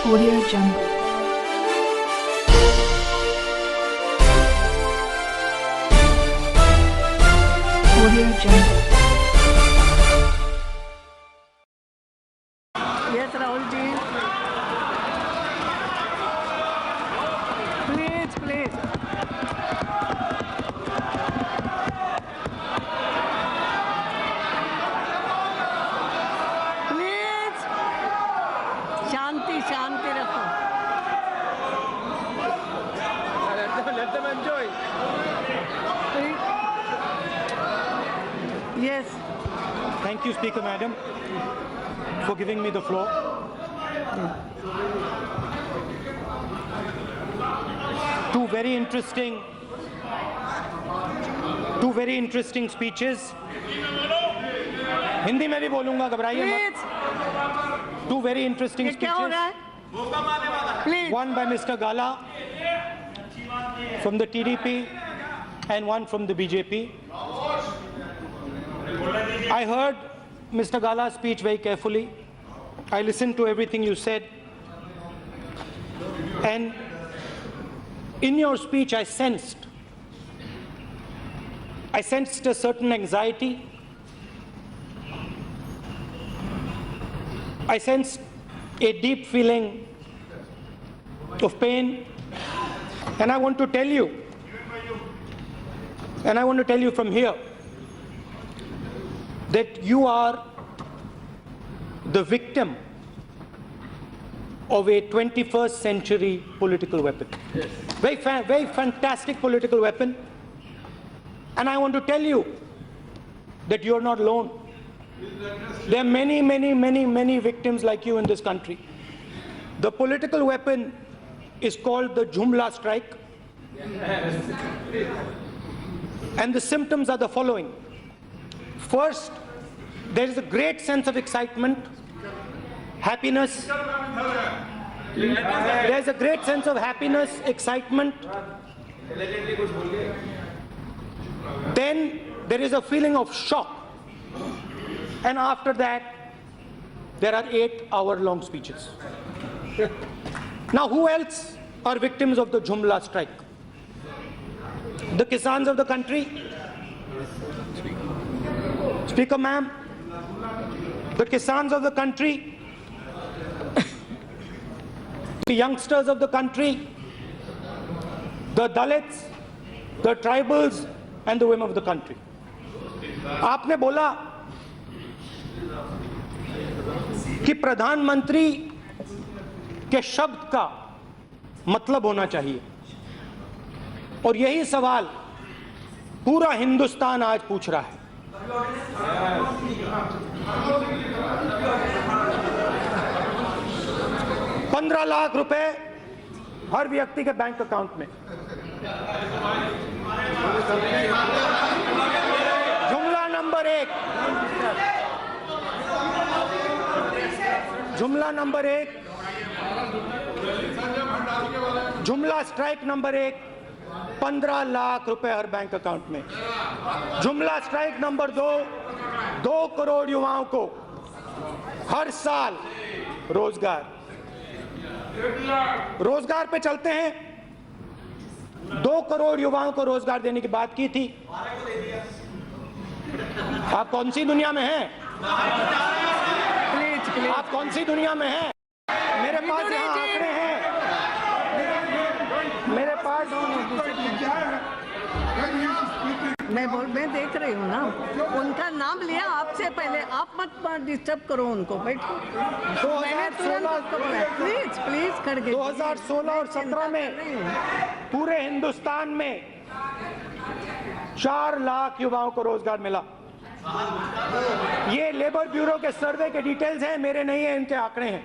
Audio Jungle. Audio Jungle. Yes, Rahul ji. Please, please. Please. शांति शांति रखो. Let them enjoy. Yes. Thank you, Speaker Madam, for giving me the floor. Two very interesting speeches. Hindi में भी बोलूंगा, घबराइए मत. Please. Two very interesting ये क्या हो speeches. रहा है? Please. One by Mr. Gala from the TDP and one from the BJP. I heard Mr. Gala's speech very carefully. I listened to everything you said. And in your speech, I sensed a certain anxiety. I sensed a deep feeling of pain. And I want to tell you from here that you are the victim of a 21st century political weapon. Yes. Very fantastic political weapon. And I want to tell you that you are not alone. There are many victims like you in this country. The political weapon is called the Jumla strike. Yes. And the symptoms are the following. First, there is a great sense of excitement, happiness. There's a great sense of happiness, excitement. Then there is a feeling of shock. And after that, there are 8-hour-long speeches. Now, who else are victims of the Jumla strike? The Kisans of the country. Speaker ma'am, the Kisans of the country, the youngsters of the country, the Dalits, the tribals and the women of the country. आपने बोला कि प्रधानमंत्री के शब्द का मतलब होना चाहिए और यही सवाल पूरा हिंदुस्तान आज पूछ रहा है. 15 लाख रुपए हर व्यक्ति के बैंक अकाउंट में. जुमला नंबर 1, जुमला स्ट्राइक नंबर 1, 15 लाख रुपए हर बैंक अकाउंट में. जुमला स्ट्राइक नंबर 2 करोड़ युवाओं को हर साल रोजगार पे चलते हैं. 2 करोड़ युवाओं को रोजगार देने की बात की थी. आप कौन सी दुनिया में हैं? आप कौन सी दुनिया में हैं? मेरे पास यहाँ आंकड़े हैं. मेरे पास मैं देख रही हूँ ना. उनका नाम लिया आपसे पहले. आप मत डिस्टर्ब करो उनको. बैठो. 2016 करके 2016 और 17 में पूरे हिंदुस्तान में 4 लाख युवाओं को रोजगार मिला. ये लेबर ब्यूरो के सर्वे के डिटेल्स हैं, मेरे नहीं है, इनके आंकड़े हैं.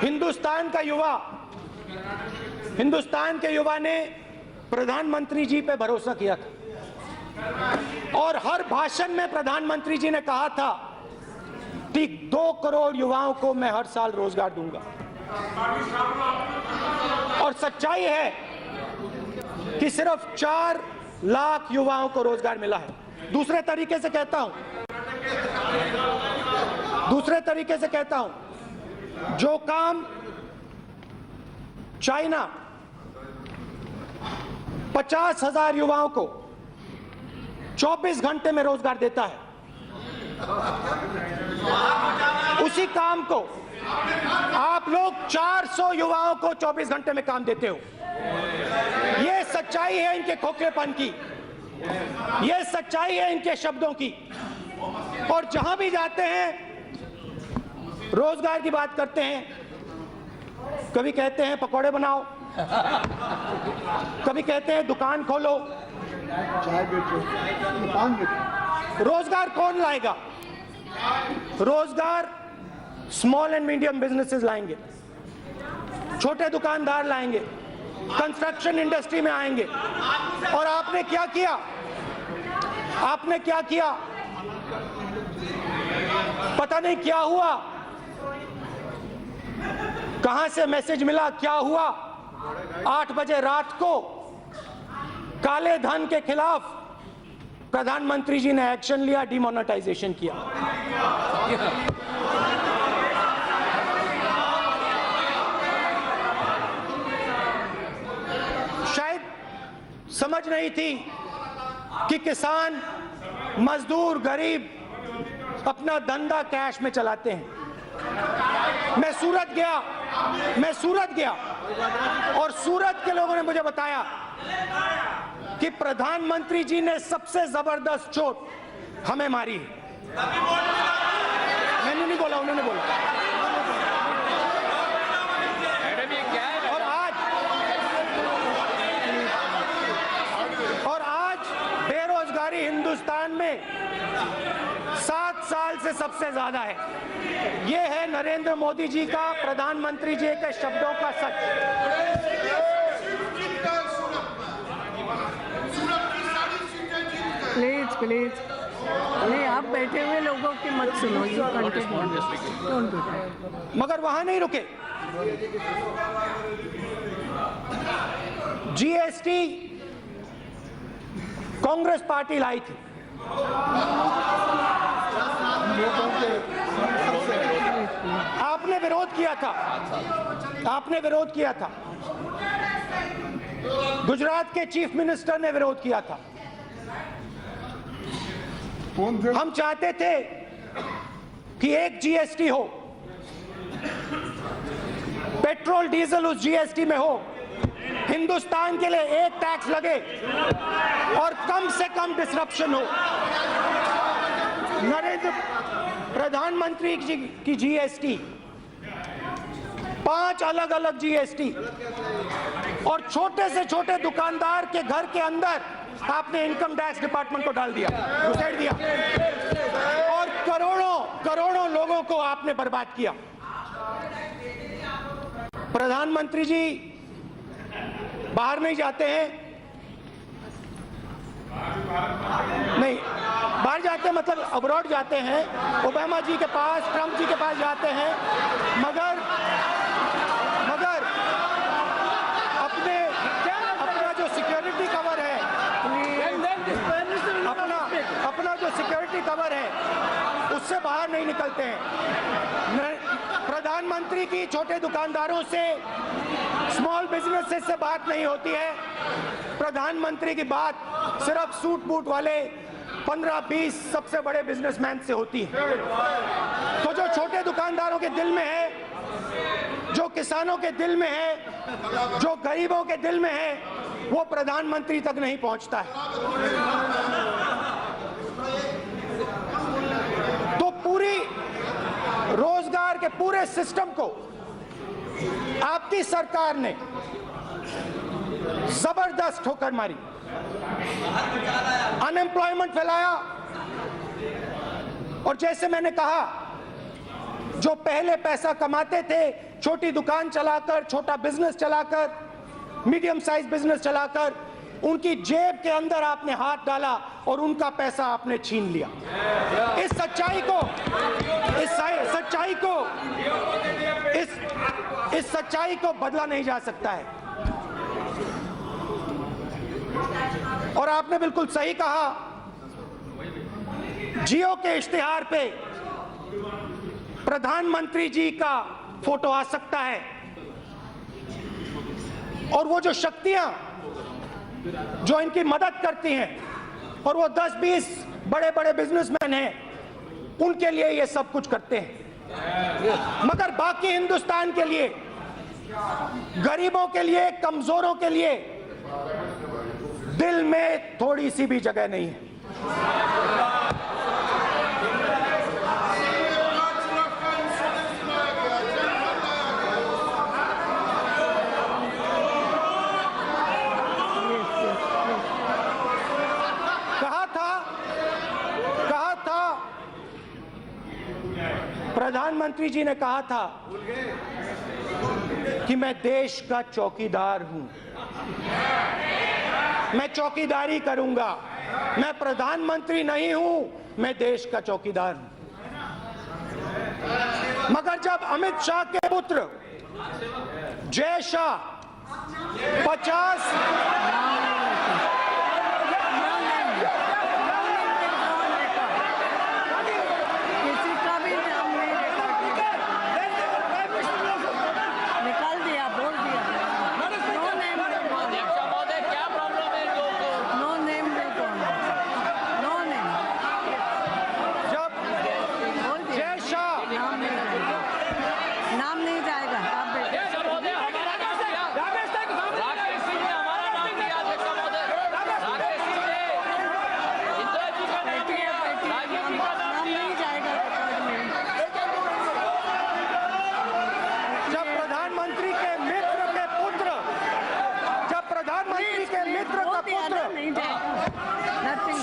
हिंदुस्तान के युवा ने प्रधानमंत्री जी पे भरोसा किया था और हर भाषण में प्रधानमंत्री जी ने कहा था कि 2 करोड़ युवाओं को मैं हर साल रोजगार दूंगा. और सच्चाई है कि सिर्फ 4 लाख युवाओं को रोजगार मिला है. दूसरे तरीके से कहता हूं जो काम चाइना 50,000 युवाओं को 24 घंटे में रोजगार देता है, उसी काम को आप लोग 400 युवाओं को 24 घंटे में काम देते हो। यह सच्चाई है इनके खोखलेपन की, यह सच्चाई है इनके शब्दों की। और जहां भी जाते हैं रोजगार की बात करते हैं, कभी कहते हैं पकौड़े बनाओ, कभी कहते हैं दुकान खोलो। रोजगार कौन लाएगा? रोजगार स्मॉल एंड मीडियम बिजनेसेस लाएंगे, छोटे दुकानदार लाएंगे, कंस्ट्रक्शन इंडस्ट्री में आएंगे। और आपने क्या किया? आपने क्या किया? पता नहीं क्या हुआ, कहां से मैसेज मिला, क्या हुआ? 8 बजे रात को काले धन के खिलाफ प्रधानमंत्री जी ने एक्शन लिया, डिमोनेटाइजेशन किया। शायद समझ नहीं थी कि किसान, मजदूर, गरीब अपना धंधा कैश में चलाते हैं। मैं सूरत गया और सूरत के लोगों ने मुझे बताया कि प्रधानमंत्री जी ने सबसे जबरदस्त चोट हमें मारी है। मैंने नहीं बोला, उन्होंने बोला। और आज बेरोजगारी हिंदुस्तान में 7 साल से सबसे ज्यादा है। ये है नरेंद्र मोदी जी का, प्रधानमंत्री जी के शब्दों का सच। प्लीज नहीं, आप बैठे हुए लोगों की मत सुनो, ये मगर वहां नहीं रुके। जीएसटी कांग्रेस पार्टी लाई थी, आपने विरोध किया था, गुजरात के चीफ मिनिस्टर ने विरोध किया था। हम चाहते थे कि एक जीएसटी हो, पेट्रोल डीजल उस जीएसटी में हो, हिंदुस्तान के लिए एक टैक्स लगे और कम से कम डिसरप्शन हो। नरेंद्र प्रधानमंत्री जी की जीएसटी, 5 अलग अलग जीएसटी, और छोटे से छोटे दुकानदार के घर के अंदर आपने इनकम टैक्स डिपार्टमेंट को डाल दिया, घुसेड़ दिया, और करोड़ों लोगों को आपने बर्बाद किया। प्रधानमंत्री जी बाहर नहीं जाते हैं, नहीं बाहर जाते हैं मतलब अब्रॉड जाते हैं, ओबामा जी के पास, ट्रंप जी के पास जाते हैं, मगर अपना जो सिक्योरिटी कवर है, अपना जो सिक्योरिटी कवर है उससे बाहर नहीं निकलते हैं। प्रधानमंत्री की छोटे दुकानदारों से, स्मॉल बिजनेसेस से बात नहीं होती है। प्रधानमंत्री की बात सिर्फ सूट बूट वाले 15-20 सबसे बड़े बिजनेसमैन से होती है। तो जो छोटे दुकानदारों के दिल में है, जो किसानों के दिल में है, जो गरीबों के दिल में है, वो प्रधानमंत्री तक नहीं पहुंचता है। तो पूरी रोजगार के पूरे सिस्टम को आपकी सरकार ने जबरदस्त ठोकर मारी, अनएम्प्लॉयमेंट फैलाया। और जैसे मैंने कहा, जो पहले पैसा कमाते थे छोटी दुकान चलाकर, छोटा बिजनेस चलाकर, मीडियम साइज बिजनेस चलाकर, उनकी जेब के अंदर आपने हाथ डाला और उनका पैसा आपने छीन लिया। इस सच्चाई को बदला नहीं जा सकता है। और आपने बिल्कुल सही कहा, जियो के इश्तिहार पे प्रधानमंत्री जी का फोटो आ सकता है। और वो जो शक्तियां जो इनकी मदद करती हैं, और वो 10-20 बड़े बड़े बिजनेसमैन हैं, उनके लिए ये सब कुछ करते हैं। मगर बाकी हिंदुस्तान के लिए, गरीबों के लिए, कमजोरों के लिए दिल में थोड़ी सी भी जगह नहीं है। कहा था प्रधानमंत्री जी ने कहा था कि मैं देश का चौकीदार हूं, मैं चौकीदारी करूंगा, मैं प्रधानमंत्री नहीं हूं, मैं देश का चौकीदार हूं। मगर जब अमित शाह के पुत्र जय शाह 50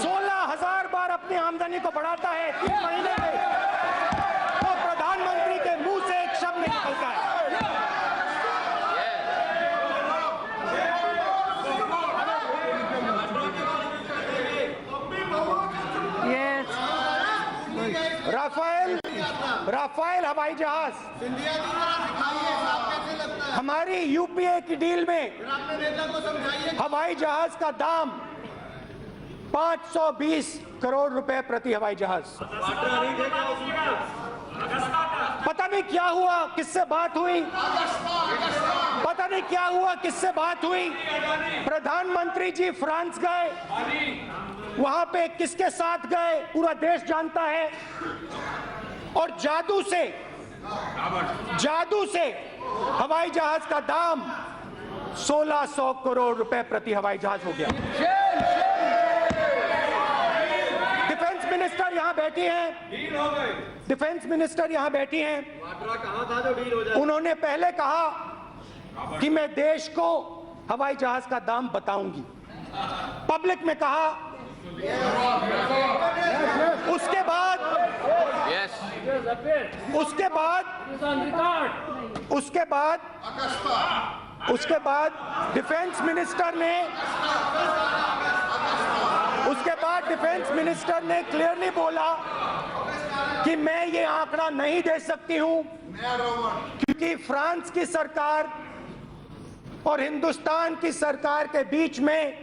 16,000 बार अपनी आमदनी को बढ़ाता है 3 महीने में, तो प्रधानमंत्री के मुंह से एक शब्द नहीं निकलता है। राफेल हवाई जहाज, हमारी यूपीए की डील में हवाई जहाज का दाम 520 करोड़ रुपए प्रति हवाई जहाज। पता नहीं क्या हुआ, किससे बात हुई, पता नहीं क्या हुआ, किससे बात हुई। प्रधानमंत्री जी फ्रांस गए, वहां पे किसके साथ गए पूरा देश जानता है, और जादू से हवाई जहाज का दाम 1600 करोड़ रुपए प्रति हवाई जहाज हो गया। डिफेंस मिनिस्टर यहां बैठी हैं, डिफेंस मिनिस्टर यहां बैठी हैं, उन्होंने पहले कहा कि मैं देश को हवाई जहाज का दाम बताऊंगी, पब्लिक में कहा, उसके बाद डिफेंस मिनिस्टर ने क्लियरली बोला कि मैं ये आंकड़ा नहीं दे सकती हूं, क्योंकि फ्रांस की सरकार और हिंदुस्तान की सरकार के बीच में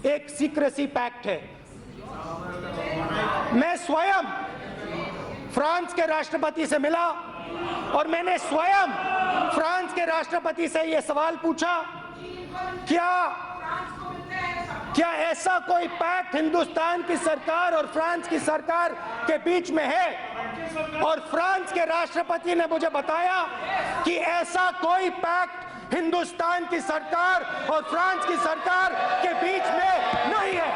एक सीक्रेसी पैक्ट है। मैं स्वयं फ्रांस के राष्ट्रपति से मिला और मैंने स्वयं फ्रांस के राष्ट्रपति से यह सवाल पूछा, क्या ऐसा कोई पैक्ट हिंदुस्तान की सरकार और फ्रांस की सरकार के बीच में है? और फ्रांस के राष्ट्रपति ने मुझे बताया कि ऐसा कोई पैक्ट हिंदुस्तान की सरकार और फ्रांस की सरकार के बीच में नहीं है।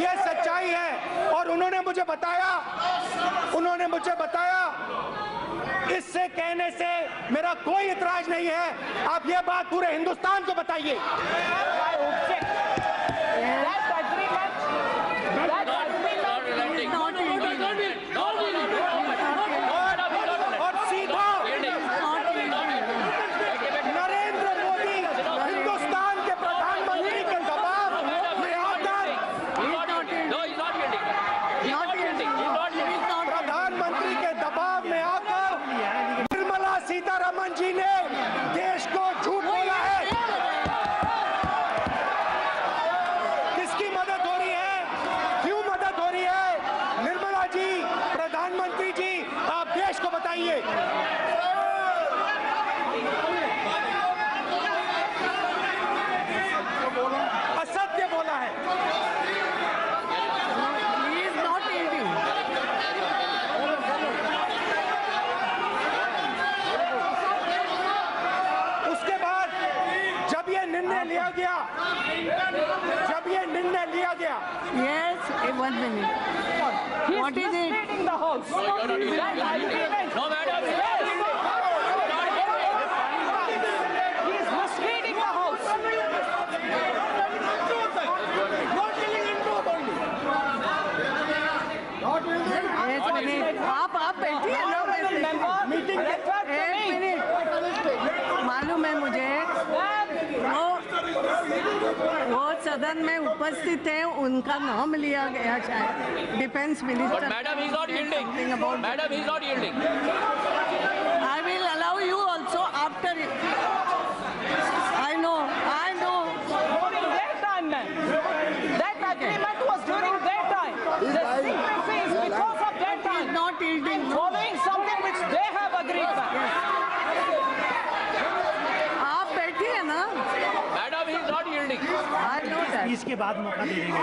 यह सच्चाई है। और उन्होंने मुझे बताया इससे कहने से मेरा कोई इतराज नहीं है, आप ये बात पूरे हिंदुस्तान को बताइए। सीतारमण जी ने देश को झूठ बोला है। किसकी मदद हो रही है, क्यों मदद हो रही है? निर्मला जी, प्रधानमंत्री जी, चाहिए। असत्य बोला है। He is not yielding. उसके बाद जब ये निर्णय लिया गया, Yes, 1 minute. What is it? the house. No, madam. He is misleading the house. एक मिनट आप बैठिए ना मीटिंग एक मिनट मालूम है मुझे वो सदन में उपस्थित हैं उनका नाम लिया गया शायद defence minister But madam, he's not yielding. Madam, he's not yielding. I will allow you also after I know during their time, man. That agreement was during their time. The secrecy is because of their time. not yielding Following something which they have agreed, man. आप बैठिए ना Madam, he's not yielding. I know that इसके बाद मौका दे देंगे।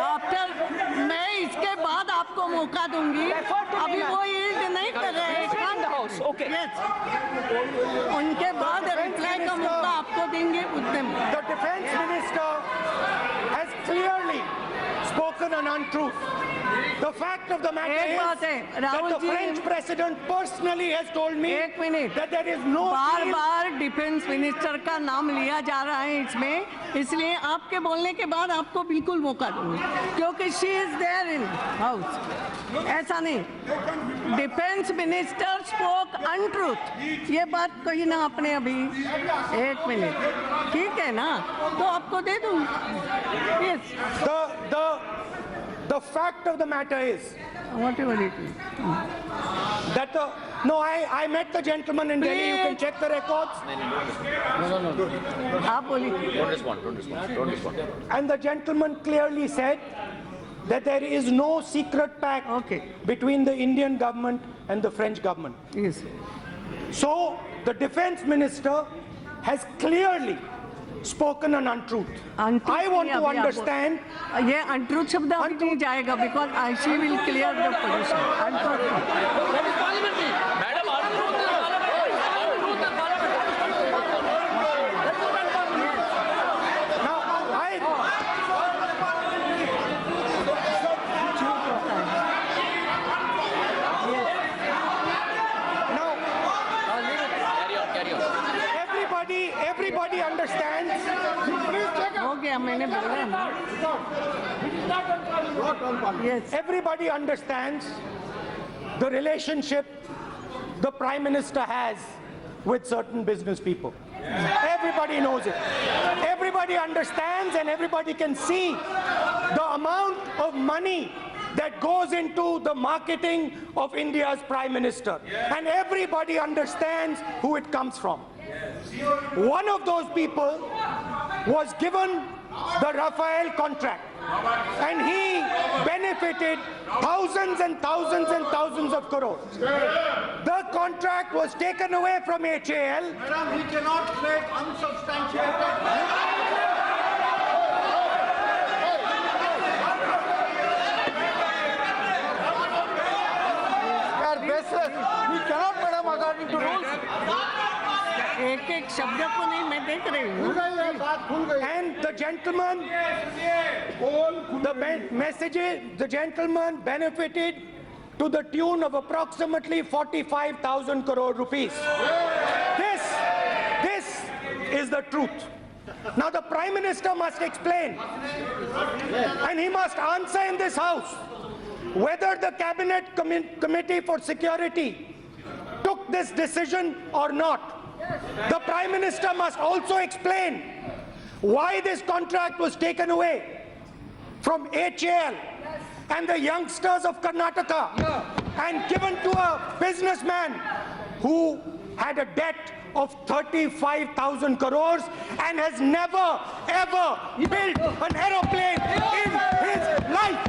After मैं इसके बाद आपको मौका दूंगी अभी वो यील्ड नहीं कर रहे In the हैं house, okay. Yes. उनके बाद रिप्लाई का मौका आपको देंगे उतने में The defense minister has clearly spoken an untruth. The fact of the matter एक बात है, is that Rahul the ji- French president personally has told me एक minute that there is no बार deal. बार डिफेंस मिनिस्टर का नाम लिया जा रहा है इसमें इसलिए आपके बोलने के बाद आपको बिल्कुल मौका दूंगी क्योंकि she is there in house ऐसा नहीं डिफेंस मिनिस्टर स्पोक अनट्रूथ ये बात कही ना आपने अभी एक मिनट ठीक है ना तो आपको दे दूंगी yes The fact of the matter is what ever it is that I met the gentleman in Delhi. You can check the records. आप बोलिए Don't respond. And the gentleman clearly said that there is no secret pact Okay. between the Indian government and the French government. Yes So the defense minister has clearly spoken an untruth. I want to understand. ये untruth शब्द अभी नहीं जाएगा because I she will clear the position untruth Madam, untruth is parliamentary. Untruth is parliamentary. Now, Carry on. everybody understands. हो गया मैंने बोला ना yes Everybody understands the relationship the Prime Minister has with certain business people. Everybody knows it. Everybody understands and everybody can see the amount of money that goes into the marketing of India's Prime Minister. And everybody understands who it comes from. One of those people was given the Rafael contract, and he benefited thousands and thousands and thousands of crores. The contract was taken away from HAL. Madam, he cannot make unsubstantiated. They are baseless. We cannot, madam, according to rules. एक एक शब्द को नहीं मैं देख रही हूँ And the gentleman, the gentleman benefited to the tune of approximately 45,000 crore rupees. This is the truth. Now the Prime Minister must explain, and he must answer in this House, whether the Cabinet Committee for Security took this decision or not. The Prime Minister must also explain why this contract was taken away from HAL and the youngsters of Karnataka and given to a businessman who had a debt of 35,000 crores and has never ever built an aeroplane in his life.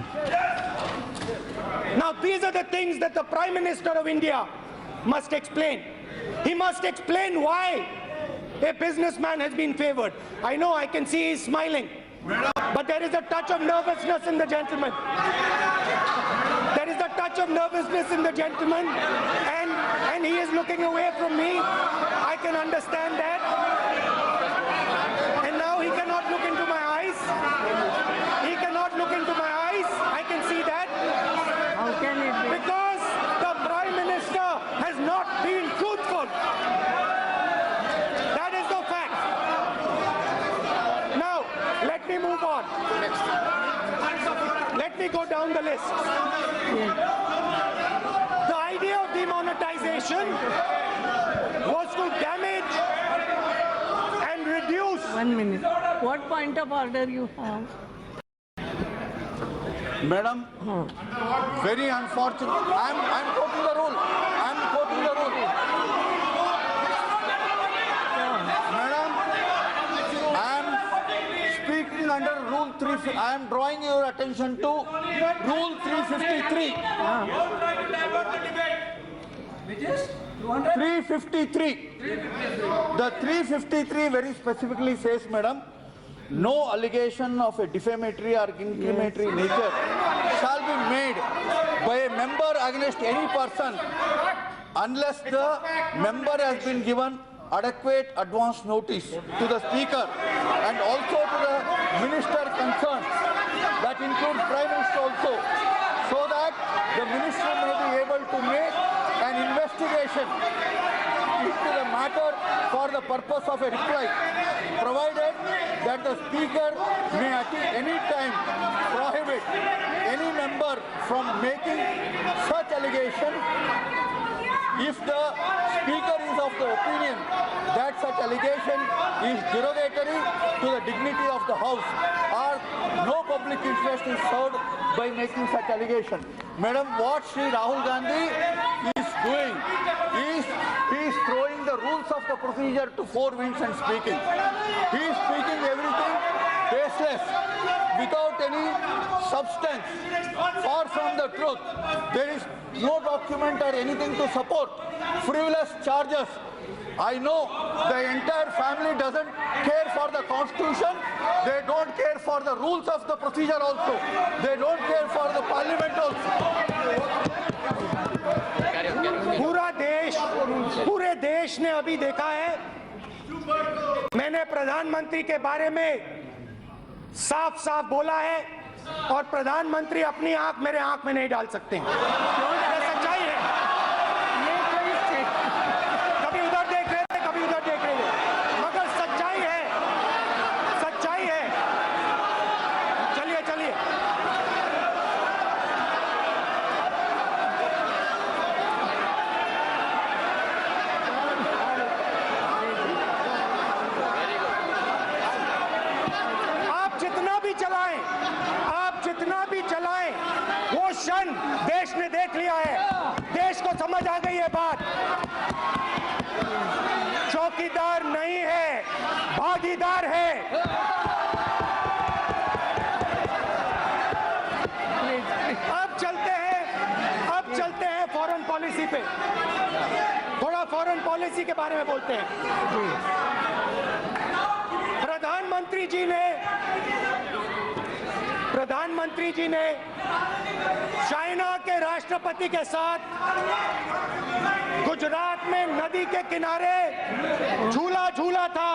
Now these are the things that the Prime Minister of India must explain. He must explain why a businessman has been favored. I know, I can see he's smiling. But there is a touch of nervousness in the gentleman. There is a touch of nervousness in the gentleman, and he is looking away from me. I can understand that. And now he cannot look into my eyes. He cannot look into my eyes. I can see that. How can it be? Because the Prime Minister has not been truthful. That is the fact. Now, let me move on. Let me go down the list. The idea of demonetization was to damage and reduce. 1 minute. What point of order you have? Madam, very unfortunate. I'm quoting the rule. I'm quoting the rule. Madam, I'm speaking under Rule 3. I am drawing your attention to Rule 353. 353. The 353 very specifically says, Madam, no allegation of a defamatory or incriminatory nature shall be made by a member against any person unless the member has been given adequate advance notice to the Speaker and also to the Minister concerned, that includes Prime Minister also, so that the Minister may be able to make an investigation into the matter for the purpose of a reply, provided that the Speaker may at any time prohibit any member from making such allegation if the Speaker is of the opinion that such allegation is derogatory to the dignity of the House or no public interest is served by making such allegation. Madam, what Shri Rahul Gandhi is doing is he is throwing the rules of the procedure to four winds and speaking. He is speaking everything baseless, without any substance, far from the truth. There is no document or anything to support frivolous charges. I know the entire family doesn't care for the Constitution. They don't care for the rules of the procedure also. They don't care for the Parliament also. पूरे देश ने अभी देखा है, मैंने प्रधानमंत्री के बारे में साफ साफ बोला है और प्रधानमंत्री अपनी आंख मेरे आंख में नहीं डाल सकते हैं। ये सच्चाई है। कभी उधर देख रहे थे, कभी उधर देख रहे थे, मगर सच्चाई है, सच्चाई है। चलिए चलिए, जितना भी चलाएं, वो क्षण देश ने देख लिया है। देश को समझ आ गई है बात। चौकीदार नहीं है, भागीदार है। अब चलते हैं फॉरेन पॉलिसी पे। थोड़ा फॉरेन पॉलिसी के बारे में बोलते हैं। प्रधानमंत्री जी ने चाइना के राष्ट्रपति के साथ गुजरात में नदी के किनारे झूला झूला था।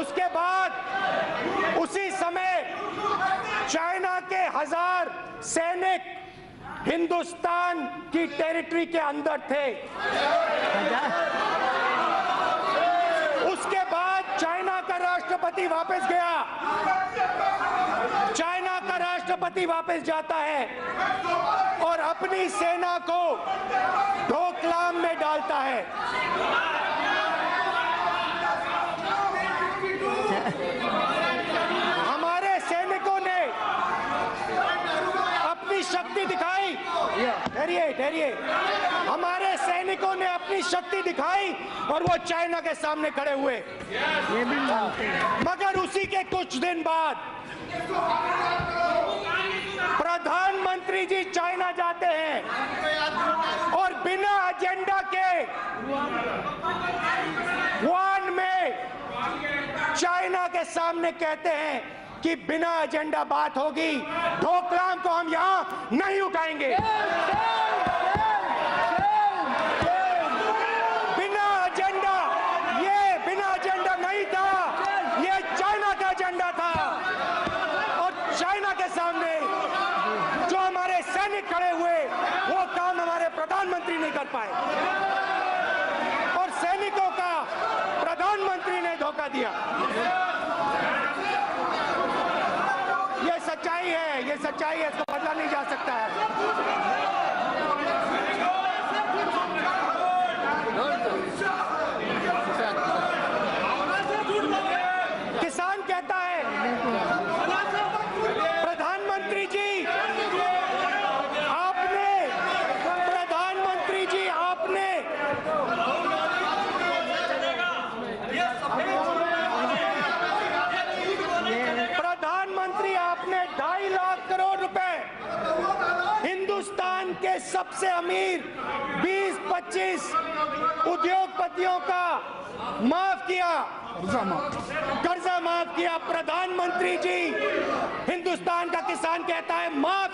उसके बाद उसी समय चाइना के 1000 सैनिक हिंदुस्तान की टेरिटरी के अंदर थे। उसके बाद चाइना का राष्ट्रपति वापस गया। चाइना का राष्ट्रपति वापस जाता है और अपनी सेना को डोकलाम में डालता है। हमारे सैनिकों ने अपनी शक्ति दिखाई। ठहरिए, हमारे सैनिकों ने अपनी शक्ति दिखाई और वो चाइना के सामने खड़े हुए। ये भी मानते हैं। मगर उसी के कुछ दिन बाद प्रधानमंत्री जी चाइना जाते हैं। के 1 में चाइना के सामने कहते हैं कि बिना एजेंडा बात होगी, डोकलाम को हम यहां नहीं उठाएंगे। बिना एजेंडा नहीं था, ये चाइना का एजेंडा था। और चाइना के सामने जो हमारे सैनिक खड़े हुए, वो काम हमारे प्रधानमंत्री नहीं कर पाए और सैनिकों का प्रधानमंत्री ने धोखा दिया। ये सच्चाई है, इसको बदला नहीं जा सकता है। किसान कहता है, प्रधानमंत्री जी आपने 2.5 लाख करोड़ रुपए हिंदुस्तान के सबसे अमीर 20-25 उद्योगपतियों का माफ किया, कर्जा माफ किया। प्रधानमंत्री जी, हिंदुस्तान का किसान कहता है माफ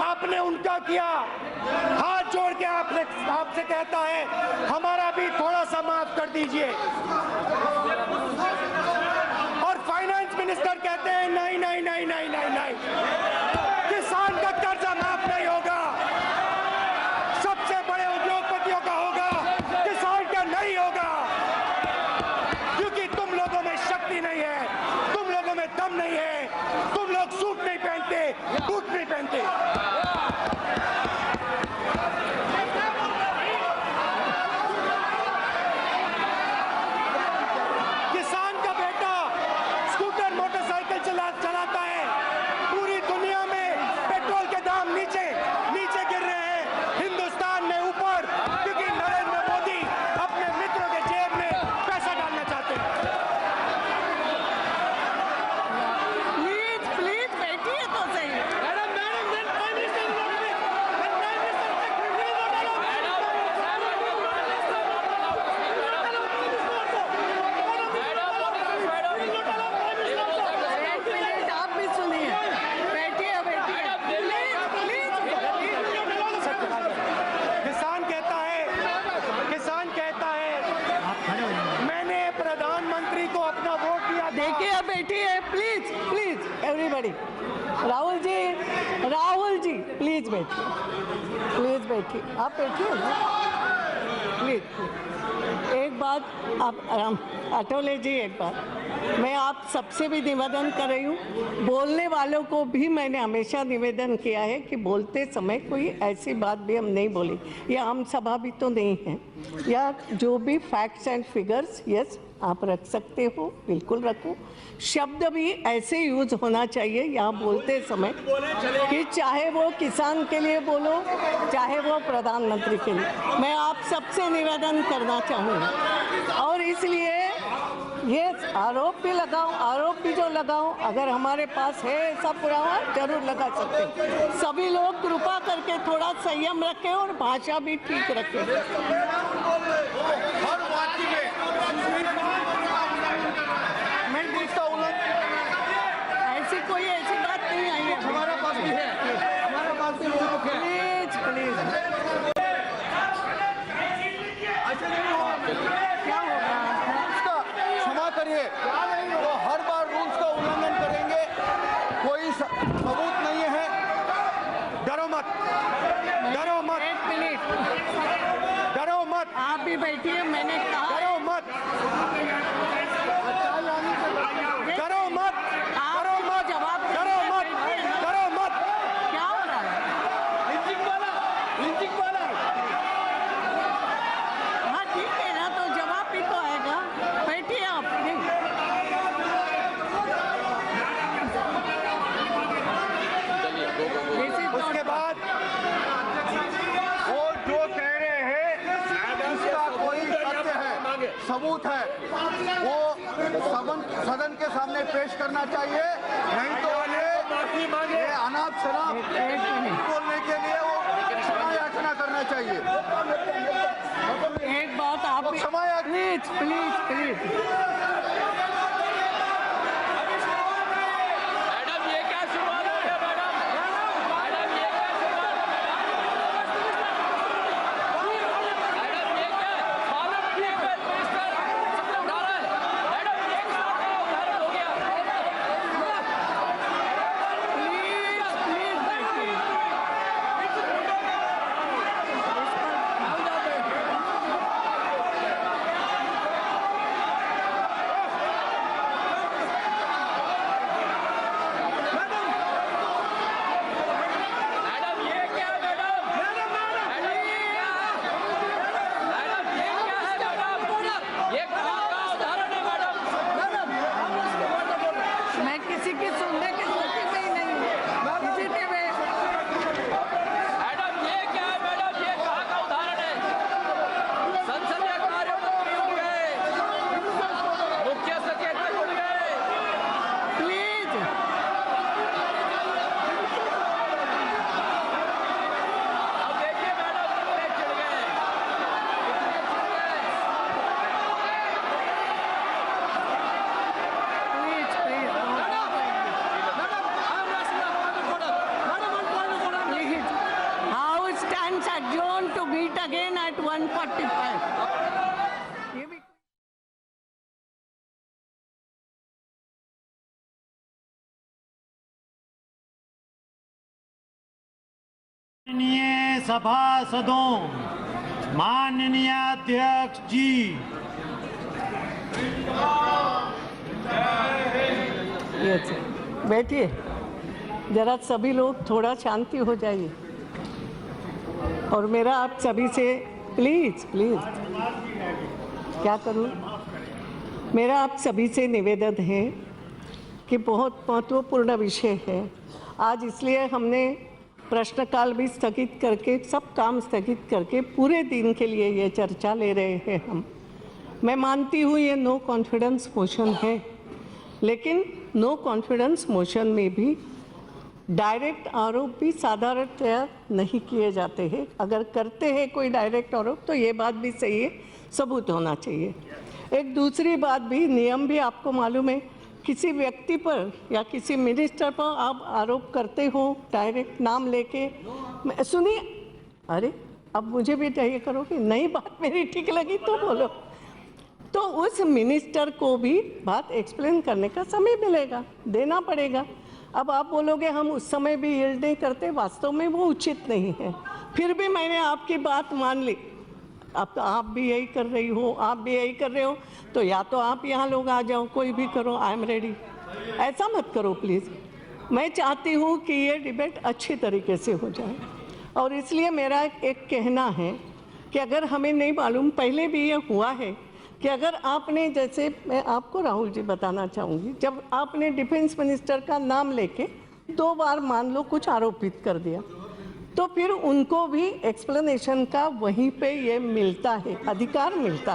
आपने उनका किया, हाथ जोड़ के आपसे कहता है हमारा भी थोड़ा सा माफ कर दीजिए। और फाइनेंस मिनिस्टर कहते हैं नहीं, किसान का कर्जा माफ नहीं होगा, सबसे बड़े उद्योगपतियों का होगा, किसान का नहीं होगा, क्योंकि तुम लोगों में शक्ति नहीं है, तुम लोगों में दम नहीं है, तुम लोग सूट नहीं पहनते, बूट नहीं पहनते। किसान का बेटा स्कूटर मोटरसाइकिल चलाता है, पूरी दुनिया में पेट्रोल के दाम नीचे गिर रहे हैं, हिंदुस्तान में ऊपर, क्योंकि नरेंद्र मोदी अपने मित्रों के जेब में पैसा डालना चाहते हैं। प्लीज बैठिए तो सही। एक मिनट आप भी सुनिए, बैठिए। किसान कहता है मैंने प्रधानमंत्री को अपना वोट दिया। देखिए बैठिए, please everybody. Rahul ji please बैठिए, आप बैठिए ना प्लीज। एक बात आप अटोले जी, एक बात मैं आप सबसे भी निवेदन कर रही हूँ, बोलने वालों को भी मैंने हमेशा निवेदन किया है कि बोलते समय कोई ऐसी बात भी हम नहीं बोली, ये आम सभा भी तो नहीं है, या जो भी फैक्ट्स एंड फिगर्स यस आप रख सकते हो, बिल्कुल रखो। शब्द भी ऐसे यूज होना चाहिए यहाँ बोलते समय कि चाहे वो किसान के लिए बोलो, चाहे वो प्रधानमंत्री के लिए। मैं आप सबसे निवेदन करना चाहूँगी और इसलिए ये आरोप भी जो लगाओ, अगर हमारे पास है ऐसा पुरावा जरूर लगा सकते हैं। सभी लोग कृपा करके थोड़ा संयम रखें और भाषा भी ठीक रखें। मैं इसका उल्लंघन, ऐसी बात नहीं आई है, हमारे पास भी है, हमारे पास भी लोग हैं। प्लीज क्या होगा? इसका क्षमा करिए, वो हर बार रूल्स का उल्लंघन करेंगे, कोई सबूत नहीं है। डरो मत, एक मिनट, डरो मत, आप भी बैठिए। मैंने कहा डरो मत, आप जवाब डरो मत। क्या हो रहा है? हाँ ठीक है ना, तो जवाब भी तो आएगा। बैठिए आप। उसके बाद वो जो कह रहे हैं उसका कोई तथ्य है, सबूत है, वो सदन के सामने पेश करना चाहिए, नहीं तो ये अनाप शनाप बोलने के लिए वो क्षमा याचना करना चाहिए। क्षमा याचिका प्लीज प्लीज प्लीज मैडम ये क्या शुरुआत हो गया मैडम? मैडम ये क्या शुरुआत है मैडम? मैडम ये क्या मालूम नहीं है मिनिस्टर सबसे उठा रहा है मैडम, ये क्या उदाहरण हो गया? मैडम ये क्या है मैडम? मैडम ये क्या है? मैडम ये क्या है मैडम? ये कहाँ का उदाहरण है मैडम? मैं किसी की सुनने की स्थिति में ही नहीं हूँ किसी के में मैडम ये क्या है मैडम? ये कहाँ का उदाहरण है? संसदीय कार्य मंत्री उड़ गए, मुख्य सचेतक उड़ गए। प्लीज अब देखिए मैडम कितने चिढ़ गए, please please please house stands adjourned to meet again at 1:45. ये भी माननीय सभासदों, माननीय अध्यक्ष जी, Yes, बैठिए जरा सभी लोग थोड़ा शांति हो जाइए और मेरा आप सभी से प्लीज प्लीज क्या करूं, मेरा आप सभी से निवेदन है कि बहुत महत्वपूर्ण विषय है आज, इसलिए हमने प्रश्नकाल भी स्थगित करके सब काम स्थगित करके पूरे दिन के लिए ये चर्चा ले रहे हैं हम। मैं मानती हूँ ये नो कॉन्फिडेंस मोशन है, लेकिन नो कॉन्फिडेंस मोशन में भी डायरेक्ट आरोप भी साधारणतया नहीं किए जाते हैं। अगर करते हैं कोई डायरेक्ट आरोप तो ये बात भी सही है, सबूत होना चाहिए। एक दूसरी बात भी, नियम भी आपको मालूम है, किसी व्यक्ति पर या किसी मिनिस्टर पर आप आरोप करते हो डायरेक्ट नाम लेके, सुनिए, अरे अब मुझे भी चाहिए करोगे, नई बात मेरी ठीक लगी तो बोलो, तो उस मिनिस्टर को भी बात एक्सप्लेन करने का समय मिलेगा, देना पड़ेगा। अब आप बोलोगे हम उस समय भी यील्ड नहीं करते, वास्तव में वो उचित नहीं है। फिर भी मैंने आपकी बात मान ली, अब तो आप भी यही कर रही हो, आप भी यही कर रहे हो, तो या तो आप यहाँ लोग आ जाओ, कोई भी करो, आई एम रेडी। ऐसा मत करो प्लीज़। मैं चाहती हूँ कि ये डिबेट अच्छी तरीके से हो जाए, और इसलिए मेरा एक कहना है कि अगर हमें नहीं मालूम, पहले भी ये हुआ है कि अगर आपने, जैसे मैं आपको राहुल जी बताना चाहूँगी, जब आपने डिफेंस मिनिस्टर का नाम लेके 2 बार मान लो कुछ आरोपित कर दिया, तो फिर उनको भी एक्सप्लेनेशन का वहीं पे ये मिलता है, अधिकार मिलता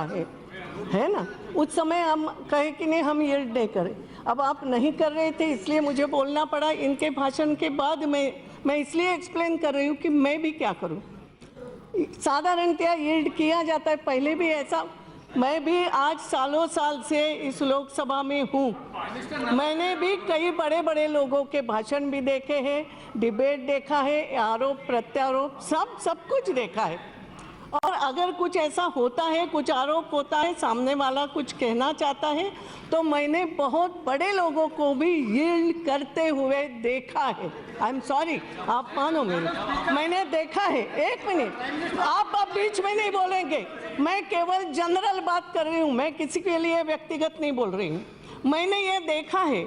है ना। उस समय हम कहे कि नहीं हम ये नहीं करें, अब आप नहीं कर रहे थे इसलिए मुझे बोलना पड़ा इनके भाषण के बाद। मैं इसलिए एक्सप्लेन कर रही हूँ कि मैं भी क्या करूँ। साधारणतया यील्ड किया जाता है, पहले भी ऐसा, मैं भी आज सालों साल से इस लोकसभा में हूँ, मैंने भी कई बड़े बड़े लोगों के भाषण भी देखे हैं, डिबेट देखा है, आरोप प्रत्यारोप सब कुछ देखा है। और अगर कुछ ऐसा होता है, कुछ आरोप होता है, सामने वाला कुछ कहना चाहता है, तो मैंने बहुत बड़े लोगों को भी यील्ड करते हुए देखा है। आई एम सॉरी, आप मानो मेरी, मैंने देखा है। एक मिनट, आप अब बीच में नहीं बोलेंगे, मैं केवल जनरल बात कर रही हूँ, मैं किसी के लिए व्यक्तिगत नहीं बोल रही हूँ। मैंने ये देखा है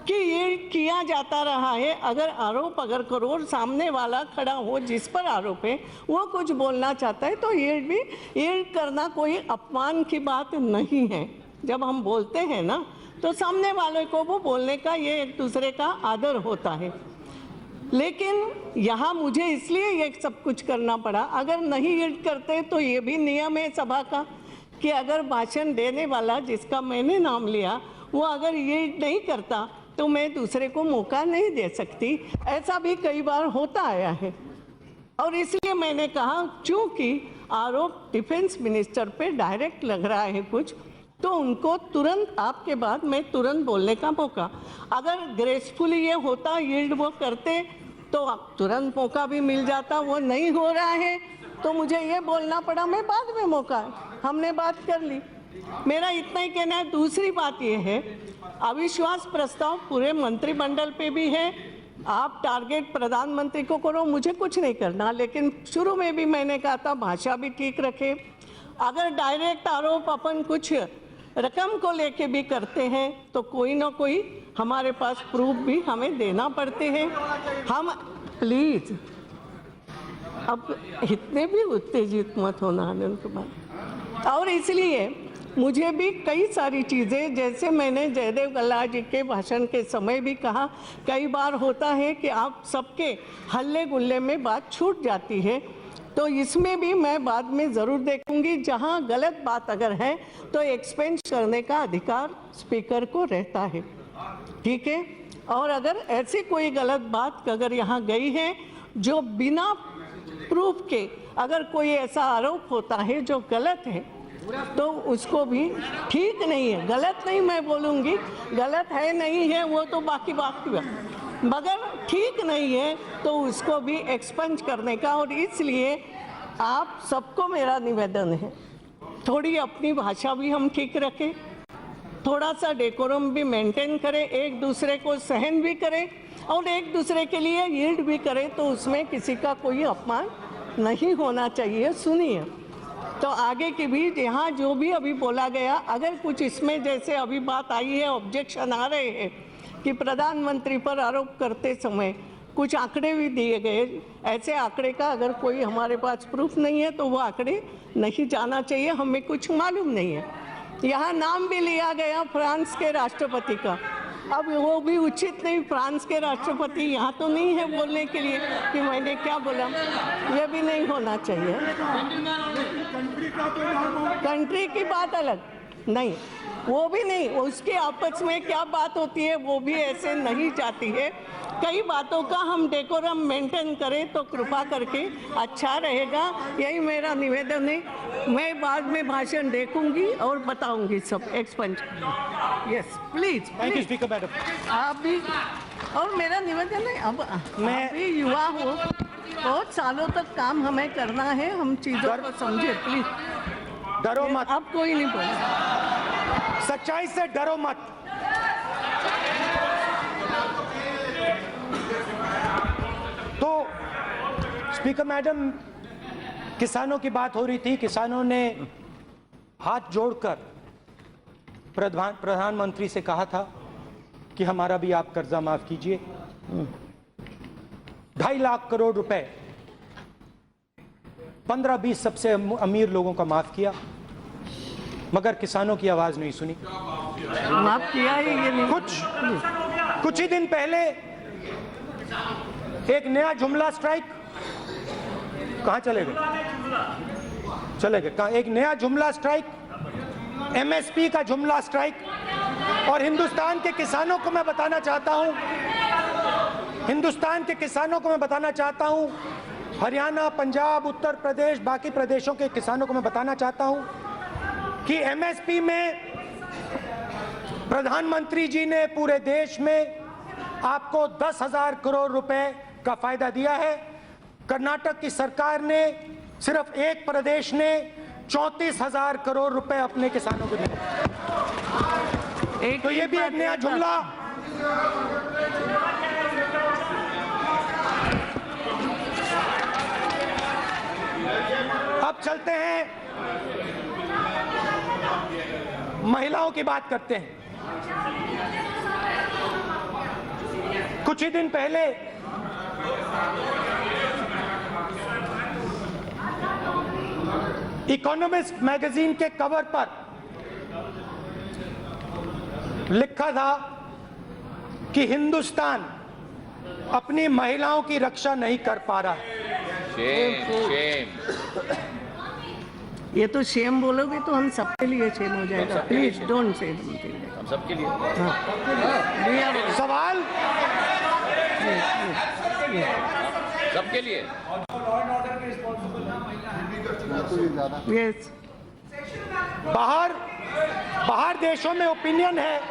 कि ये किया जाता रहा है। अगर आरोप अगर करो, सामने वाला खड़ा हो जिस पर आरोप है, वो कुछ बोलना चाहता है, तो ये करना कोई अपमान की बात नहीं है। जब हम बोलते हैं ना, तो सामने वाले को वो बोलने का, ये एक दूसरे का आदर होता है। लेकिन यहाँ मुझे इसलिए ये सब कुछ करना पड़ा। अगर नहीं यील्ड करते तो ये भी नियम है सभा का कि अगर भाषण देने वाला जिसका मैंने नाम लिया वो अगर यील्ड नहीं करता तो मैं दूसरे को मौका नहीं दे सकती। ऐसा भी कई बार होता आया है, और इसलिए मैंने कहा चूंकि आरोप डिफेंस मिनिस्टर पे डायरेक्ट लग रहा है कुछ, तो उनको तुरंत आपके बाद मैं तुरंत बोलने का मौका, अगर ग्रेसफुली ये होता, यील्ड वो करते तो तुरंत मौका भी मिल जाता। वो नहीं हो रहा है तो मुझे ये बोलना पड़ा, मैं बाद में मौका, हमने बात कर ली। मेरा इतना ही कहना है। दूसरी बात ये है, अविश्वास प्रस्ताव पूरे मंत्रिमंडल पे भी है, आप टारगेट प्रधानमंत्री को करो, मुझे कुछ नहीं करना, लेकिन शुरू में भी मैंने कहा था भाषा भी ठीक रखे। अगर डायरेक्ट आरोप अपन कुछ रकम को लेके भी करते हैं तो कोई ना कोई हमारे पास प्रूफ भी हमें देना पड़ते हैं। हम प्लीज अब इतने भी उत्तेजित मत होना आनंद कुमार। और इसलिए मुझे भी कई सारी चीज़ें, जैसे मैंने जयदेव गल्ला जी के भाषण के समय भी कहा, कई बार होता है कि आप सबके हल्ले गुल्ले में बात छूट जाती है, तो इसमें भी मैं बाद में ज़रूर देखूंगी। जहां गलत बात अगर है तो एक्सपेंस करने का अधिकार स्पीकर को रहता है, ठीक है। और अगर ऐसी कोई गलत बात अगर यहाँ गई है जो बिना प्रूफ के अगर कोई ऐसा आरोप होता है जो गलत है, तो उसको भी ठीक नहीं है, गलत नहीं मैं बोलूँगी, गलत है नहीं है वो तो बाकी बात है, मगर ठीक नहीं है तो उसको भी एक्सपंज करने का। और इसलिए आप सबको मेरा निवेदन है, थोड़ी अपनी भाषा भी हम ठीक रखें, थोड़ा सा डेकोरम भी मेंटेन करें, एक दूसरे को सहन भी करें और एक दूसरे के लिए यील्ड भी करें, तो उसमें किसी का कोई अपमान नहीं होना चाहिए। सुनिए, तो आगे की भी यहाँ जो भी अभी बोला गया, अगर कुछ इसमें जैसे अभी बात आई है, ऑब्जेक्शन आ रहे हैं कि प्रधानमंत्री पर आरोप करते समय कुछ आंकड़े भी दिए गए, ऐसे आंकड़े का अगर कोई हमारे पास प्रूफ नहीं है तो वो आंकड़े नहीं जाना चाहिए, हमें कुछ मालूम नहीं है। यहाँ नाम भी लिया गया फ्रांस के राष्ट्रपति का, अब वो भी उचित नहीं, फ्रांस के राष्ट्रपति यहाँ तो नहीं है बोलने के लिए कि मैंने क्या बोला, ये भी नहीं होना चाहिए। कंट्री की बात अलग नहीं, वो भी नहीं, उसके आपस में क्या बात होती है वो भी ऐसे नहीं जाती है। कई बातों का हम डेकोरम मेंटेन करें तो कृपा करके अच्छा रहेगा, यही मेरा निवेदन है। मैं बाद में भाषण देखूंगी और बताऊंगी सब expense. Yes please. Thank you speaker madam. आप भी, और मेरा निवेदन है, अब मैं भी युवा हूँ, बहुत सालों तक काम हमें करना है, हम चीज़ों को समझे प्लीज। डरो मत, अब कोई नहीं बोले, सच्चाई से डरो मत। तो स्पीकर मैडम, किसानों की बात हो रही थी, किसानों ने हाथ जोड़कर प्रधानमंत्री से कहा था कि हमारा भी आप कर्जा माफ कीजिए। 2.5 लाख करोड़ रुपए 15-20 सबसे अमीर लोगों का माफ किया, मगर किसानों की आवाज नहीं सुनी। माफ किया है ये नहीं। कुछ ही दिन पहले एक नया जुमला स्ट्राइक, कहां चले गए कहां, एक नया जुमला स्ट्राइक, एमएसपी का जुमला स्ट्राइक। और हिंदुस्तान के किसानों को मैं बताना चाहता हूं, हिंदुस्तान के किसानों को मैं बताना चाहता हूं, हरियाणा, पंजाब, उत्तर प्रदेश, बाकी प्रदेशों के किसानों को मैं बताना चाहता हूं कि एमएसपी में प्रधानमंत्री जी ने पूरे देश में आपको 10,000 करोड़ रुपए का फायदा दिया है। कर्नाटक की सरकार ने, सिर्फ एक प्रदेश ने 34,000 करोड़ रुपए अपने किसानों को दिए। तो ये भी एक नया जुमला। अब चलते हैं, महिलाओं की बात करते हैं। कुछ ही दिन पहले इकोनॉमिस्ट मैगजीन के कवर पर लिखा था कि हिंदुस्तान अपनी महिलाओं की रक्षा नहीं कर पा रहा। ये तो शेम बोलोगे तो हम सबके लिए शेम हो जाएगा, प्लीज डोंट से। हम सबके लिए सवाल सबके लिए Yes. बाहर देशों में ओपिनियन है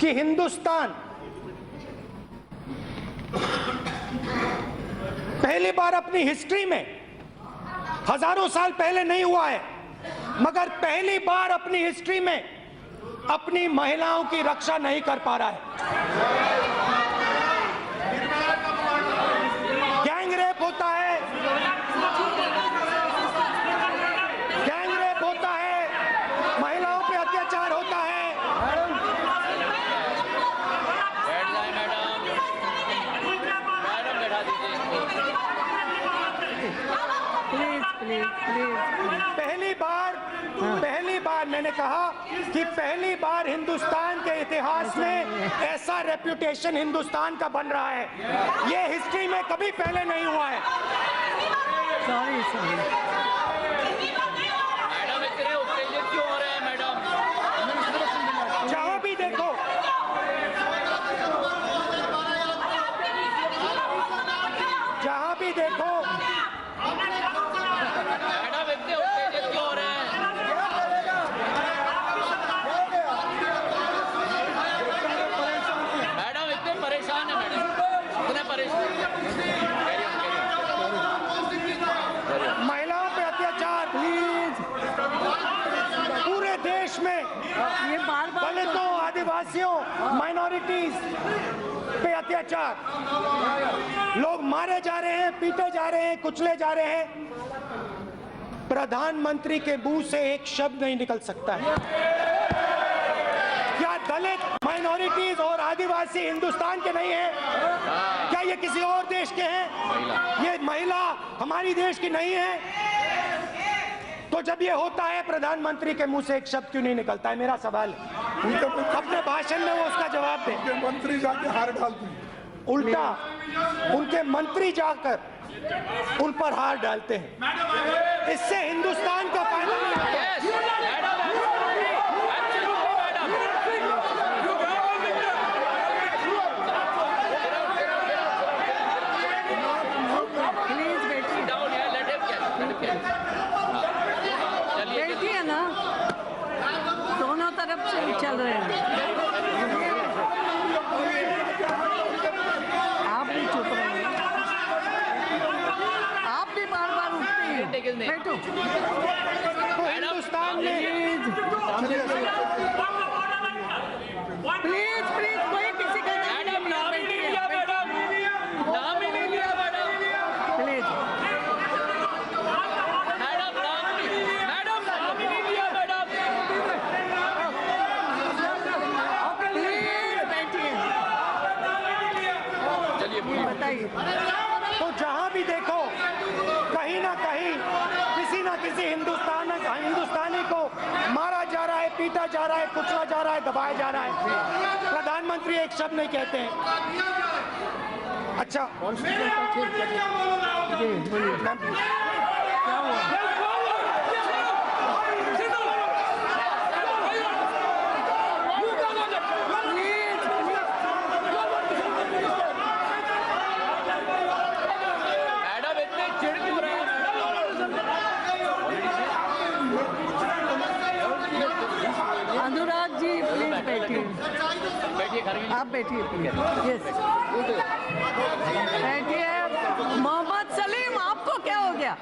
कि हिंदुस्तान पहली बार अपनी हिस्ट्री में, हजारों साल पहले नहीं हुआ है, मगर पहली बार अपनी हिस्ट्री में अपनी महिलाओं की रक्षा नहीं कर पा रहा है। गैंग रेप होता है, महिलाओं पे अत्याचार होता है। बैठ जाए मैडम बैठा दीजिए। Please. पहली बार मैंने कहा कि पहली बार हिंदुस्तान के इतिहास में ऐसा रेप्यूटेशन हिंदुस्तान का बन रहा है, ये हिस्ट्री में कभी पहले नहीं हुआ है। Sorry. मैडम इतने उत्तेजित क्यों हो रहे हैं मैडम? जहां भी देखो, मैडम इतने उत्तेजित क्यों हो रहे हैं? मैडम इतने परेशान है मैडम, इतने परेशान। महिलाओं पे अत्याचार पूरे देश में, ये बार दलितों, आदिवासियों, माइनॉरिटीज पे अत्याचार, लोग मारे जा रहे हैं, पीटे जा रहे हैं, कुचले जा रहे हैं। प्रधानमंत्री के मुंह से एक शब्द नहीं निकल सकता है। क्या दलित, माइनॉरिटीज और आदिवासी हिंदुस्तान के नहीं हैं? क्या ये किसी और देश के हैं? ये महिला हमारी देश की नहीं है? तो जब ये होता है, प्रधानमंत्री के मुंह से एक शब्द क्यों नहीं निकलता है? मेरा सवाल है। अपने भाषण में वो उसका जवाब दे। मंत्री जाके हार डालते हैं, उल्टा उनके मंत्री जाकर उन पर हार डालते हैं। इससे हिंदुस्तान का फायदा नहीं होता। बैठिए ना, दोनों तरफ से चल रहे हैं। आप भी चुप रहे, आप भी बार उठते हैं। बैठो। हिंदुस्तान में प्लीज कोई किसी का नाम मैडम नाम ही नहीं लिया मैडम, नाम ही नहीं लिया मैडम। प्लीज मैडम नाम ही नहीं लिया मैडम। प्लीज बैठिए, चलिए बताइए। तो जहां भी देखो, कहीं ना कहीं किसी ना किसी हिंदुस्तानी को मारा जा रहा है, पीटा जा रहा है, कुचला जा रहा है, दबाया जा रहा है। प्रधानमंत्री एक शब्द नहीं कहते हैं। अच्छा, जी बोलिए, क्या हुआ? मैडम इतने चिढ़ क्यों रहे हैं मैडम? अनुराग जी प्लीज बैठिए, बैठिए घर में। आप बैठिए प्लीज। यस बैठिए। मोहम्मद सलीम, आपको क्या हो गया?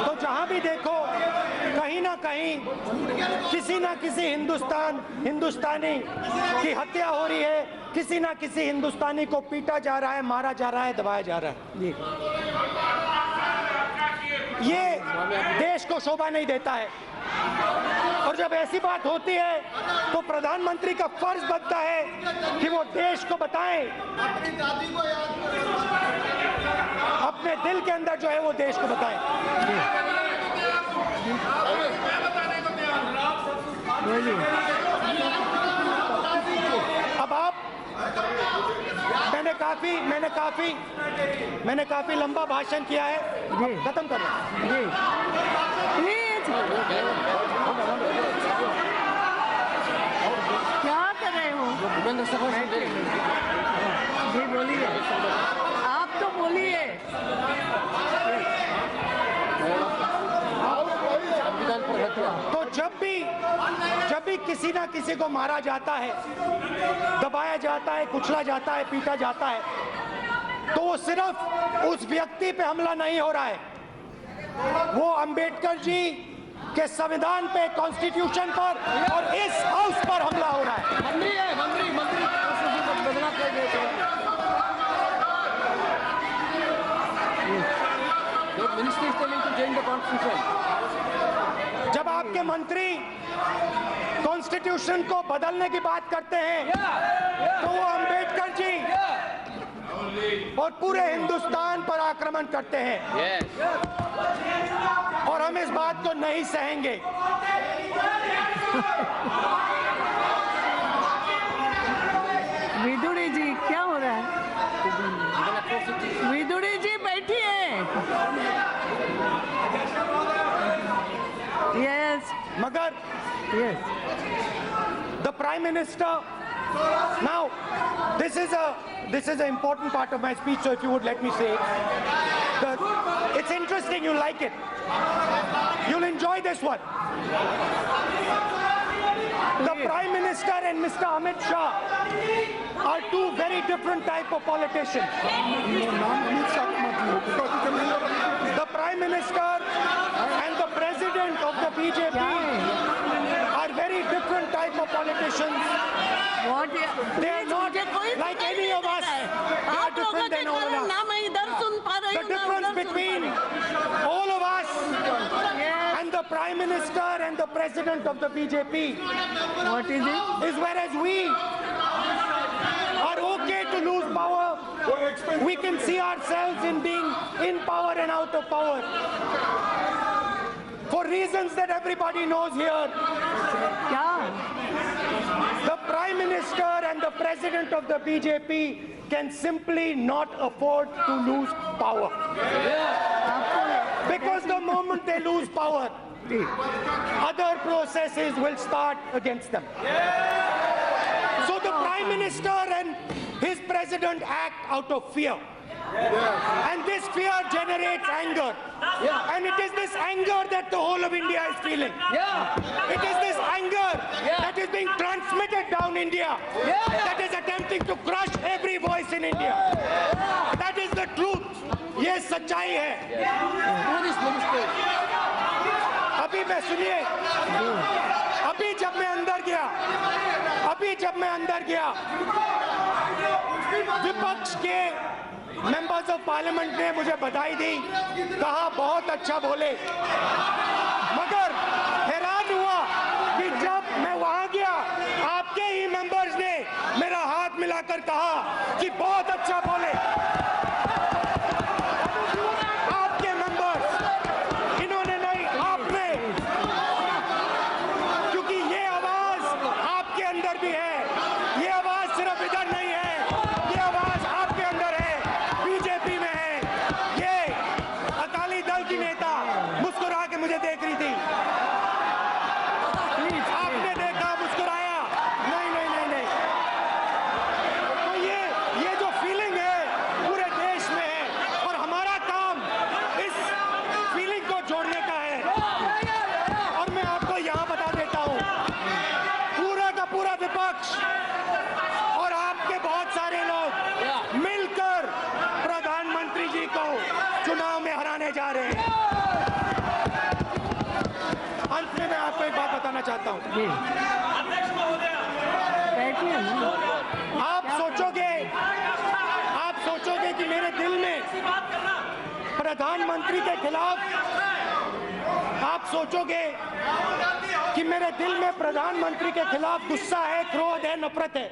तो जहां भी देखो, कहीं ना कहीं किसी ना किसी हिंदुस्तानी की हत्या हो रही है, किसी ना किसी हिंदुस्तानी को पीटा जा रहा है, मारा जा रहा है, दबाया जा रहा है। ये देश को शोभा नहीं देता है। और जब ऐसी बात होती है तो प्रधानमंत्री का फर्ज बनता है कि वो देश को बताएं, अपने दिल के अंदर जो है वो देश को बताएं। अब आप, मैंने काफी लंबा भाषण किया है, अब खत्म करो। प्लीज क्या जी बोलिए, आप तो बोलिए। तो जब भी किसी ना किसी को मारा जाता है, दबाया जाता है, कुचला जाता है, पीटा जाता है, तो वो सिर्फ उस व्यक्ति पे हमला नहीं हो रहा है, वो अंबेडकर जी के संविधान पे, कॉन्स्टिट्यूशन पर और इस हाउस पर हमला हो रहा है। जब आपके मंत्री कॉन्स्टिट्यूशन को बदलने की बात करते हैं, तो वो अंबेडकर जी और पूरे हिंदुस्तान पर आक्रमण करते हैं, और हम इस बात को नहीं सहेंगे। विदुरी जी क्या हो रहा है? विदुरी जी बैठिए। यस मगर yes the Prime Minister, now this is an important part of my speech, so if you would let me say it. It's interesting, you like it, you'll enjoy this one. The Prime Minister and Mr. Amit Shah are two very different type of politicians. The Prime Minister and the President of the BJP are very different type of politicians. What They are not like any of us. They are आप लोगों different के than all कारण of ना us. मैं इधर सुन पा रही The हूँ ना difference उधर सुन between पा रही all of us हूँ। and the Prime Minister and the President of the BJP What is it? is whereas we are okay to lose power, we can see ourselves in being in power and out of power. For reasons that everybody knows here, क्या? the Prime Minister and the President of the BJP can simply not afford to lose power. Because the moment they lose power, other processes will start against them. So the Prime Minister and his President act out of fear. And this fear generates anger. And it is this anger that the whole of India is feeling. It is this anger that is being transmitted down India, that is attempting to crush every voice in India. That is the truth. ये सच्चाई है। अभी मैं सुनिए, अभी जब मैं अंदर गया, विपक्ष के मेंबर्स ऑफ पार्लियामेंट ने मुझे बधाई दी, कहा बहुत अच्छा बोले, मगर हैरान हुआ कि जब मैं वहां गया, आपके ही मेंबर्स ने मेरा हाथ मिलाकर कहा कि बहुत अच्छा बोले। आपके मेंबर्स, इन्होंने नहीं, आपने, क्योंकि ये आवाज आपके अंदर भी है, ये आवाज सिर्फ इधर नहीं है, ये आवाज आपके अंदर है, बीजेपी में है। ये अकाली दल की नेता मुस्कुरा के मुझे देख रही थी, आपने देखा, मुस्कुराया, नहीं। तो ये जो फीलिंग है पूरे देश में है, और हमारा काम इस फीलिंग को जोड़ने का है। और मैं आपको यहाँ बता देता हूँ, पूरा का पूरा विपक्ष और आपके बहुत सारे लोग मिलकर प्रधानमंत्री जी को चुनाव में हराने जा रहे हैं। अंत में मैं आपको एक बात बताना चाहता हूँ, बैठिए ना। आप सोचोगे कि मेरे दिल में प्रधानमंत्री के खिलाफ, आप सोचोगे कि मेरे दिल में प्रधानमंत्री के खिलाफ गुस्सा है, क्रोध है, नफरत है,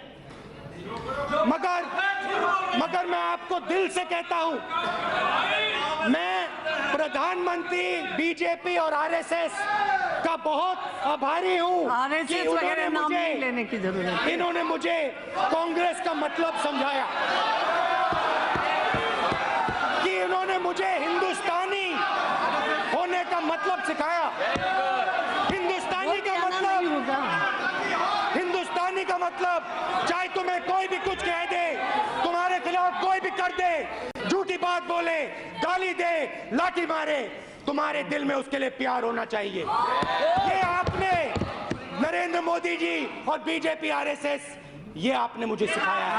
मगर मैं आपको दिल से कहता हूं, मैं प्रधानमंत्री, बीजेपी और आरएसएस का बहुत आभारी हूं कि आरएसएस वगैरह नाम नहीं लेने की जरूरत है। इन्होंने मुझे कांग्रेस का मतलब समझाया, कि इन्होंने मुझे हिंदुस्तानी होने का मतलब सिखाया। हिंदुस्तानी का मतलब मतलब चाहे तुम्हें कोई भी कुछ कह दे, तुम्हारे खिलाफ कोई भी कर दे, झूठी बात बोले, गाली दे, लाठी मारे, तुम्हारे दिल में उसके लिए प्यार होना चाहिए। ये आपने नरेंद्र मोदी जी और बीजेपी आरएसएस ये आपने मुझे सिखाया है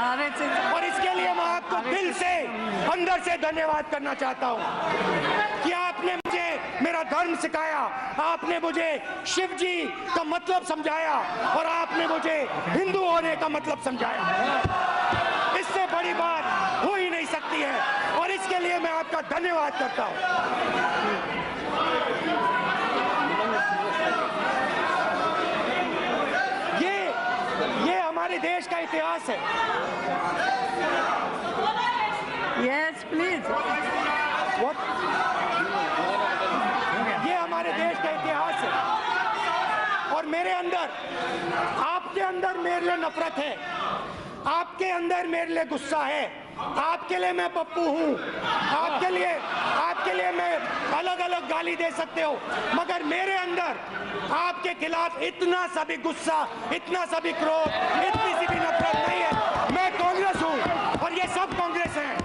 और इसके लिए मैं आपको दिल से अंदर से धन्यवाद करना चाहता हूं कि आपने मुझे मेरा धर्म सिखाया, आपने मुझे शिव जी का मतलब समझाया और आपने मुझे हिंदू होने का मतलब समझाया। इससे बड़ी बात हो ही नहीं सकती है और इसके लिए मैं आपका धन्यवाद करता हूं। ये हमारे देश का इतिहास है। Yes, please. ये हमारे देश का इतिहास है और मेरे अंदर, आपके अंदर मेरे लिए नफरत है, आपके अंदर मेरे लिए गुस्सा है, आपके लिए मैं पप्पू हूँ, आपके लिए मैं अलग अलग गाली दे सकते हो, मगर मेरे अंदर आपके खिलाफ इतना सा भी गुस्सा, इतना सा भी क्रोध, इतनी सी भी नफरत नहीं है। मैं कांग्रेस हूँ और ये सब कांग्रेस हैं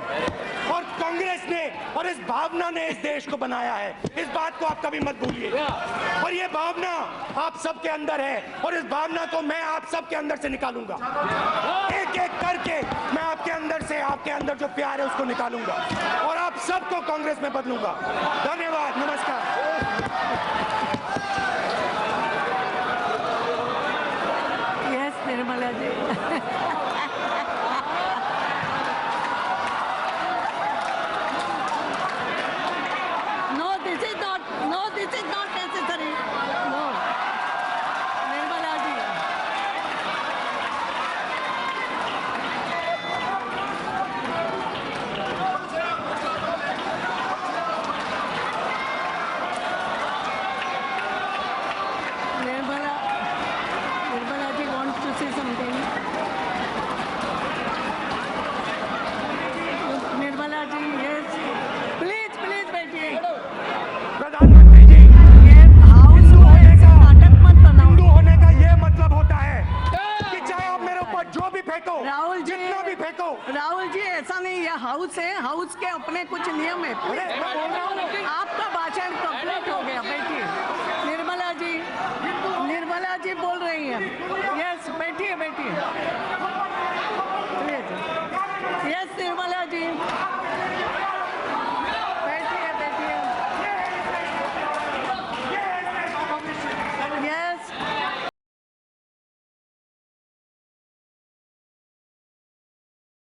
और कांग्रेस ने और इस भावना ने इस देश को बनाया है। इस बात को आप कभी मत भूलिए और ये भावना आप सबके अंदर है और इस भावना को मैं आप सबके अंदर से निकालूंगा। एक एक करके मैं आपके अंदर से, आपके अंदर जो प्यार है उसको निकालूंगा और आप सबको कांग्रेस में बदलूंगा। धन्यवाद, नमस्कार। Yes, Nirmala ji. No, this is not necessary. No. Nirmala ji. Nirmala ji wants to say something. Nirmala ji, yes. Please बैठिए। प्रधानमंत्री जी, ये हाउस को ऐसा नाटक मत बनाओ। हिंदू होने का ये मतलब होता है कि चाहे आप मेरे ऊपर जो भी फेंको, राहुल जी, जितना भी फेंको। राहुल जी ऐसा नहीं, ये हाउस है, हाउस के अपने कुछ नियम है। अरे मैं बोल रहा हूँ, आपका भाषण कंप्लीट हो गया, बैठिए। निर्मला जी बोल रही हैं। यस